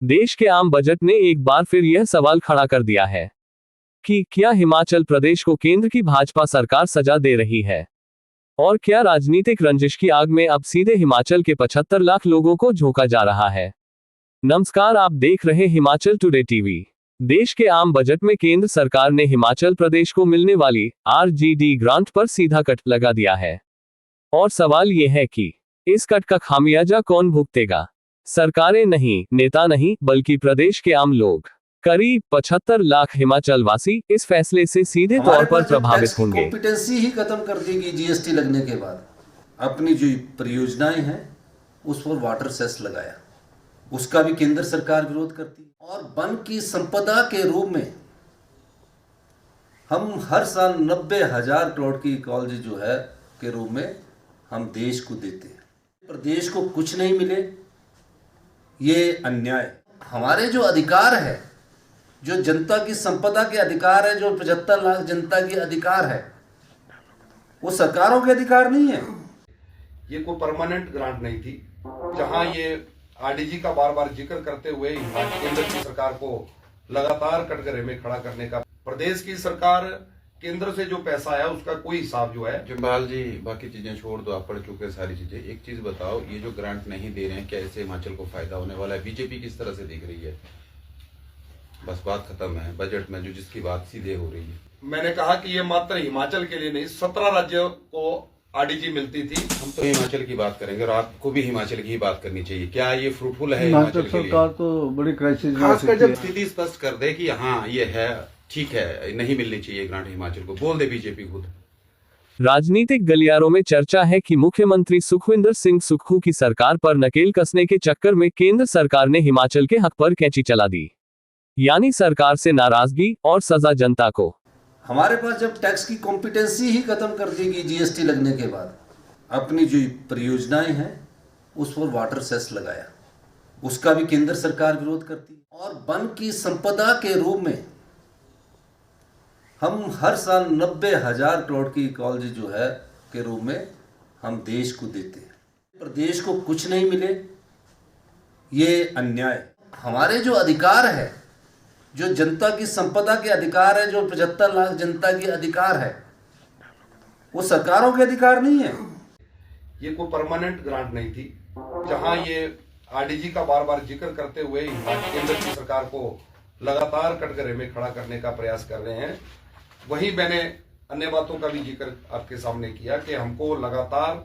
देश के आम बजट ने एक बार फिर यह सवाल खड़ा कर दिया है कि क्या हिमाचल प्रदेश को केंद्र की भाजपा सरकार सजा दे रही है, और क्या राजनीतिक रंजिश की आग में अब सीधे हिमाचल के 75 लाख लोगों को झोंका जा रहा है। नमस्कार, आप देख रहे हिमाचल टुडे टीवी। देश के आम बजट में केंद्र सरकार ने हिमाचल प्रदेश को मिलने वाली RGD ग्रांट पर सीधा कट लगा दिया है, और सवाल यह है कि इस कट का खामियाजा कौन भुगतेगा। सरकारें नहीं, नेता नहीं, बल्कि प्रदेश के आम लोग। करीब 75 लाख हिमाचल वासी इस फैसले से सीधे तौर पर प्रभावित होंगे। कॉम्पिटेंसी ही खत्म कर देगी जीएसटी लगने के बाद। अपनी जो परियोजनाएं हैं उस पर वाटर सेस लगाया, उसका भी केंद्र सरकार विरोध करती है। और वन की संपदा के रूप में हम हर साल 90,000 करोड़ की इकोलॉजी जो है के रूप में हम देश को देते हैं। प्रदेश को कुछ नहीं मिले, ये अन्याय। हमारे जो अधिकार है, जो जनता की संपदा के अधिकार है, जो 75 लाख जनता की अधिकार है, वो सरकारों के अधिकार नहीं है। ये कोई परमानेंट ग्रांट नहीं थी, जहां ये आरडीजी का बार बार जिक्र करते हुए केंद्र की सरकार को लगातार कटघरे में खड़ा करने का, प्रदेश की सरकार केंद्र से जो पैसा आया उसका कोई हिसाब जो है। जम्बाल जी, बाकी चीजें छोड़ दो, आप पढ़ चुके हैं सारी चीजें। एक चीज बताओ, ये जो ग्रांट नहीं दे रहे हैं, क्या इससे हिमाचल को फायदा होने वाला है? बीजेपी किस तरह से देख रही है? बस बात खत्म है। बजट में जो जिसकी बात सीधे हो रही है, मैंने कहा कि ये मात्र हिमाचल के लिए नहीं, 17 राज्यों को आरडीजी मिलती थी। हम तो हिमाचल की बात करेंगे और आपको भी हिमाचल की ही बात करनी चाहिए। क्या ये फ्रूटफुल है हिमाचल के लिए? सरकार तो बड़ी क्राइसिस में खासकर जब स्थिति स्पष्ट कर दे कि हाँ ये है, ठीक है, नहीं मिलनी चाहिए ग्रांट हिमाचल को, बोल दे बीजेपी खुद। राजनीतिक गलियारों में चर्चा है कि मुख्यमंत्री सुखविंदर सिंह सुक्खू की सरकार पर नकेल कसने के चक्कर में केंद्र सरकार ने हिमाचल के हक पर कैंची चला दी, यानी सरकार से नाराजगी और सजा जनता को। हमारे पास जब टैक्स की कॉम्पिटेंसी ही खत्म कर देगी जीएसटी लगने के बाद, अपनी जो परियोजनाएं हैं उस पर वाटर सेस लगाया, उसका भी केंद्र सरकार विरोध करती है। और वन की संपदा के रूप में हम हर साल 90,000 करोड़ की इकोलॉजी जो है के रूप में हम देश को देते हैं। प्रदेश को कुछ नहीं मिले, ये अन्याय। हमारे जो अधिकार है, जो जनता की संपदा के अधिकार है, जो 75 लाख जनता की अधिकार है, वो सरकारों के अधिकार नहीं है। ये कोई परमानेंट ग्रांट नहीं थी, जहां ये आरडीजी का बार बार जिक्र करते हुए केंद्र की सरकार को लगातार कटघरे में खड़ा करने का प्रयास कर रहे हैं। वहीं मैंने अन्य बातों का भी जिक्र आपके सामने किया कि हमको लगातार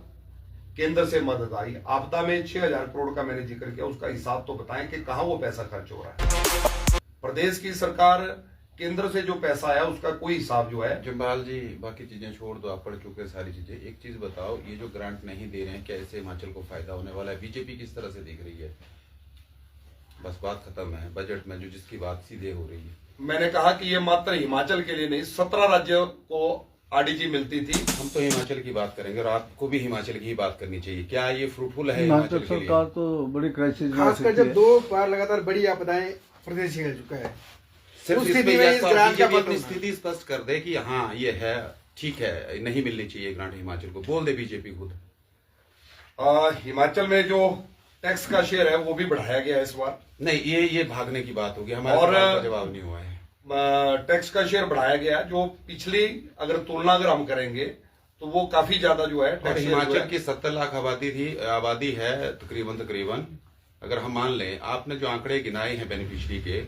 केंद्र से मदद आई। आपदा में 6,000 करोड़ का मैंने जिक्र किया, उसका हिसाब तो बताएं कि कहां वो पैसा खर्च हो रहा है। प्रदेश की सरकार केंद्र से जो पैसा आया उसका कोई हिसाब जो है। जम्बाल जी, बाकी चीजें छोड़ दो, आप पढ़ चुके हैं सारी चीजें। एक चीज बताओ, ये जो ग्रांट नहीं दे रहे हैं, क्या इससे हिमाचल को फायदा होने वाला है? बीजेपी किस तरह से देख रही है? बस बात खत्म है। बजट में जो जिसकी बात सीधे हो रही है, मैंने कहा कि ये मात्र हिमाचल के लिए नहीं, 17 राज्यों को आरडीजी मिलती थी। हम तो हिमाचल की बात करेंगे और आपको भी हिमाचल की ही बात करनी चाहिए। क्या ये फ्रूटफुल है हिमाचल हिमाचल के लिए? सरकार तो बड़ी क्राइसिस में, खासकर जब 2 बार लगातार बड़ी आपदाएं प्रदेश झेल चुका है। सिर्फ उस इसमें स्थिति में इस ग्रांट का अपनी स्थिति स्पष्ट कर दे कि हाँ ये है, ठीक है, नहीं मिलनी चाहिए ग्रांट हिमाचल को, बोल दे बीजेपी खुद। हिमाचल में जो टैक्स का शेयर है वो भी बढ़ाया गया है इस बार। नहीं, ये भागने की बात होगी, हमारे और सवाल का जवाब नहीं हुआ है। टैक्स का शेयर बढ़ाया गया, जो पिछली अगर तुलना अगर हम करेंगे तो वो काफी ज्यादा जो है। और हिमाचल की 70 लाख आबादी है तकरीबन। अगर हम मान लें, आपने जो आंकड़े गिनाए हैं बेनिफिशियरी के,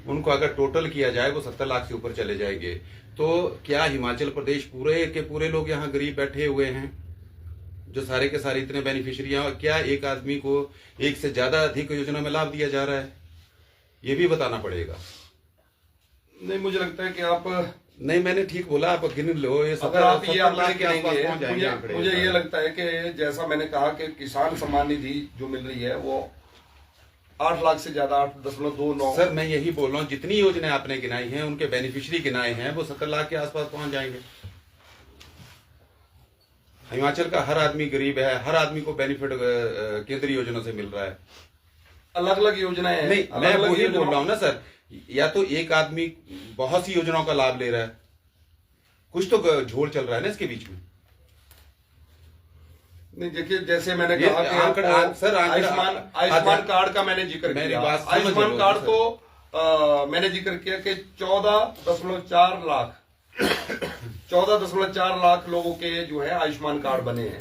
उनको अगर टोटल किया जाए वो 70 लाख से ऊपर चले जाएंगे। तो क्या हिमाचल प्रदेश पूरे के पूरे लोग यहाँ गरीब बैठे हुए हैं, जो सारे के सारे इतने बेनिफिशियरी हैं? और क्या एक आदमी को एक से ज्यादा अधिक योजना में लाभ दिया जा रहा है? ये भी बताना पड़ेगा। नहीं, मुझे लगता है कि आप नहीं, मैंने ठीक बोला, आप गिन लो। ये अगर आप ये आंकड़े के आसपास पहुंच जाएंगे आंकड़े। मुझे ये लगता है कि जैसा मैंने कहा कि किसान सम्मान निधि जो मिल रही है वो 8 लाख से ज्यादा, 8.29। सर, मैं यही बोल रहा हूँ, जितनी योजनाएं आपने गिनाई हैं, उनके बेनिफिशियरी गिनाए हैं, वो 70 लाख के आसपास पहुंच जाएंगे। हिमाचल का हर आदमी गरीब है, हर आदमी को बेनिफिट केंद्रीय योजनाओं से मिल रहा है। अलग अलग योजनाएं हैं। नहीं, मैं वही बोल रहा हूँ ना सर, या तो एक आदमी बहुत सी योजनाओं का लाभ ले रहा है, कुछ तो झोल चल रहा है ना इसके बीच में। नहीं, देखिए जैसे मैंने ये कहा कि आयुष्मान कार्ड का मैंने जिक्र मेरी किया। बात समझ आयुष्मान लो, कार्ड सर। तो मैंने जिक्र किया कि 14.4 लाख 14.4 लाख लोगों के जो है आयुष्मान कार्ड बने हैं।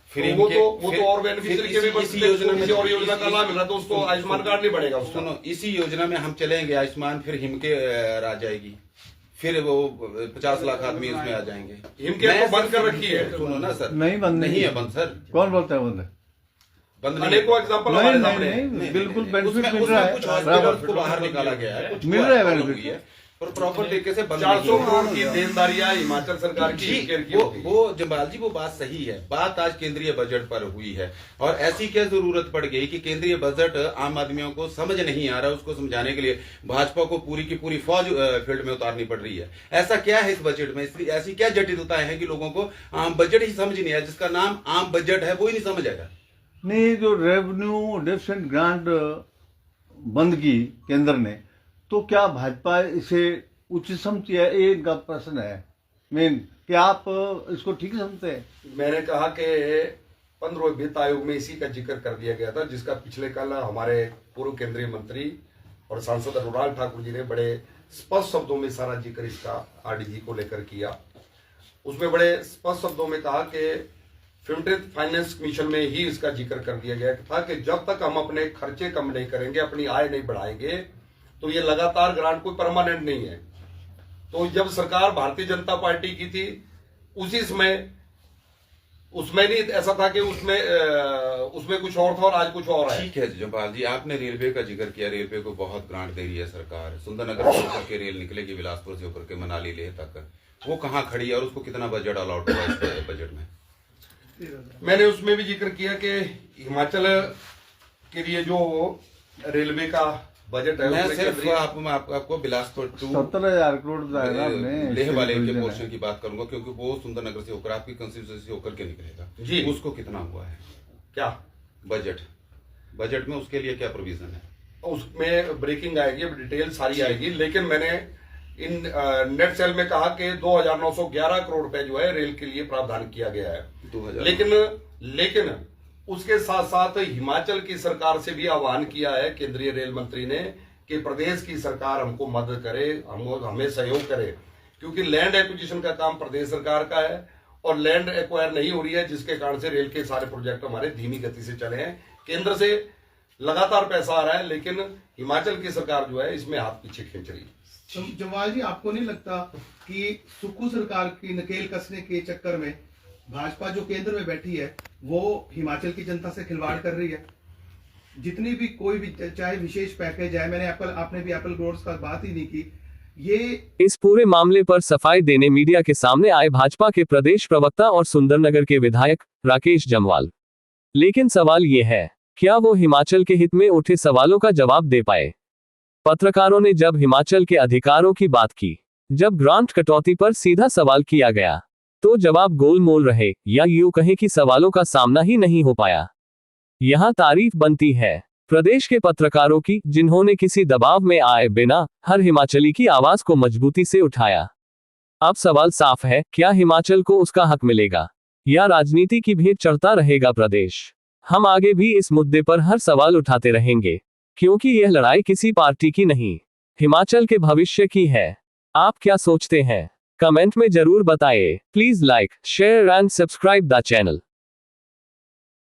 फिर तो इनके- वो तो और बेनिफिशियरी के भी इसी योजना में किसी और योजना का लाभ मिल रहा है, तो उसको आयुष्मान कार्ड नहीं बनेगा उसका। सुनो, इसी योजना में हम चलेंगे आयुष्मान, फिर हिम के आ जाएगी, फिर वो 50 लाख आदमी उसमें आ जाएंगे। हिमकेयर तो बंद कर रखी है। सुनो ना सर, नहीं, बंद नहीं है है। बंद सर, कौन बोलता है बंद है? बंद नहीं अनेकों है। एग्जाम्पल नहीं हमारे नहीं सामने हैं। नहीं, बिल्कुल नहीं, बेनिफिट उसमें- मिल रहा उसमें है कुछ बराबर। हॉस्पिटल को बाहर निकाला गया है, कुछ मिल हुआ रहा है है, benefit। हुई है, और प्रॉपर तरीके से बंद 400 नहीं करोड़ हुआ। की देनदारियां हिमाचल सरकार की जी, हिमकेयर की वो होगी। वो जम्बाल जी, वो बात सही है। बात आज केंद्रीय बजट पर हुई है, और ऐसी क्या जरूरत पड़ गई कि केंद्रीय बजट आम आदमियों को समझ नहीं आ रहा, उसको समझाने के लिए भाजपा को पूरी की पूरी फौज फील्ड में उतारनी पड़ रही है। ऐसा क्या है इस बजट में, ऐसी क्या जटिलताएं हैं कि लोगों को आम बजट ही समझ नहीं आया, जिसका नाम आम बजट है वो ही नहीं समझ आएगा। नहीं, जो रेवेन्यू डेफिसिट ग्रांट बंद की केंद्र ने, तो क्या भाजपा इसे उचित समझती है? ये इनका प्रश्न है मेन, कि आप इसको ठीक समझते हैं? मैंने कहा कि 15वें वित्त आयोग में इसी का जिक्र कर दिया गया था, जिसका पिछले कल हमारे पूर्व केंद्रीय मंत्री और सांसद अनुराग ठाकुर जी ने बड़े स्पष्ट शब्दों में सारा जिक्र इसका आरडीजी को लेकर किया। उसमें बड़े स्पष्ट शब्दों में कहा कि फिल्ट्रेट फाइनेंस कमीशन में ही इसका जिक्र कर दिया गया था कि जब तक हम अपने खर्चे कम नहीं करेंगे, अपनी आय नहीं बढ़ाएंगे, तो ये लगातार ग्रांट कोई परमानेंट नहीं है। तो जब सरकार भारतीय जनता पार्टी की थी, उसी समय उसमें नहीं ऐसा था कि उसमें कुछ और था और आज कुछ और है। ठीक है जयपाल जी, आपने रेलवे का जिक्र किया। रेलवे को बहुत ग्रांट दे रही है सरकार। सुंदरनगर से होकर के रेल निकलेगी बिलासपुर से होकर के मनाली लेह तक, वो कहाँ खड़ी है और उसको कितना बजट अलॉट हुआ इस बजट में? मैंने उसमें भी जिक्र किया कि हिमाचल के लिए जो रेलवे का बजट है, मैं उसमें सिर्फ केंद्रीय- आपको बिलासपुर टू 17,000 करोड़ बताया ना आपने। लेह वाले के डिवीजन है। पोर्शन की बात करूंगा, क्योंकि वो सुंदरनगर से होकर आपकी कंस्टिट्यूंसी से होकर के निकलेगा। जी। उसको कितना हुआ है क्या बजट में उसके लिए क्या प्रोविजन है? उसमें ब्रेकिंग आएगी, अब डिटेल सारी आएगी, लेकिन मैंने इन नेट सेल में कहा कि 2,911 करोड़ रुपए जो है रेल के लिए प्रावधान किया गया है। 2000 लेकिन उसके साथ साथ हिमाचल की सरकार से भी आह्वान किया है केंद्रीय रेल मंत्री ने कि प्रदेश की सरकार हमको मदद करे, हमें सहयोग करे, क्योंकि लैंड एक्विजिशन का काम प्रदेश सरकार का है और लैंड एक्वायर नहीं हो रही है, जिसके कारण से रेल के सारे प्रोजेक्ट हमारे धीमी गति से चले हैं। केंद्र से लगातार पैसा आ रहा है, लेकिन हिमाचल की सरकार जो है इसमें हाथ पीछे खींच रही है। जवाल जी, आपको नहीं लगता कि सुक्खू सरकार की नकेल कसने के चक्कर में भाजपा जो केंद्र में बैठी है वो हिमाचल की जनता से खिलवाड़ कर रही है? जितनी भी कोई भी चाहे विशेष पैकेज है, आपने भी एप्पल ग्रोवर्स का बात ही नहीं की। ये इस पूरे मामले पर सफाई देने मीडिया के सामने आए भाजपा के प्रदेश प्रवक्ता और सुंदरनगर के विधायक राकेश जम्वाल। लेकिन सवाल ये है, क्या वो हिमाचल के हित में उठे सवालों का जवाब दे पाए? पत्रकारों ने जब हिमाचल के अधिकारों की बात की, जब ग्रांट कटौती पर सीधा सवाल किया गया, तो जवाब गोलमोल रहे, या यूं कहें कि सवालों का सामना ही नहीं हो पाया। यहां तारीफ बनती है प्रदेश के पत्रकारों की, जिन्होंने किसी दबाव में आए बिना हर हिमाचली की आवाज को मजबूती से उठाया। अब सवाल साफ है, क्या हिमाचल को उसका हक मिलेगा, या राजनीति की भेंट चढ़ता रहेगा प्रदेश? हम आगे भी इस मुद्दे पर हर सवाल उठाते रहेंगे, क्योंकि यह लड़ाई किसी पार्टी की नहीं, हिमाचल के भविष्य की है। आप क्या सोचते हैं? कमेंट में जरूर बताइए। Please like, share and subscribe the channel.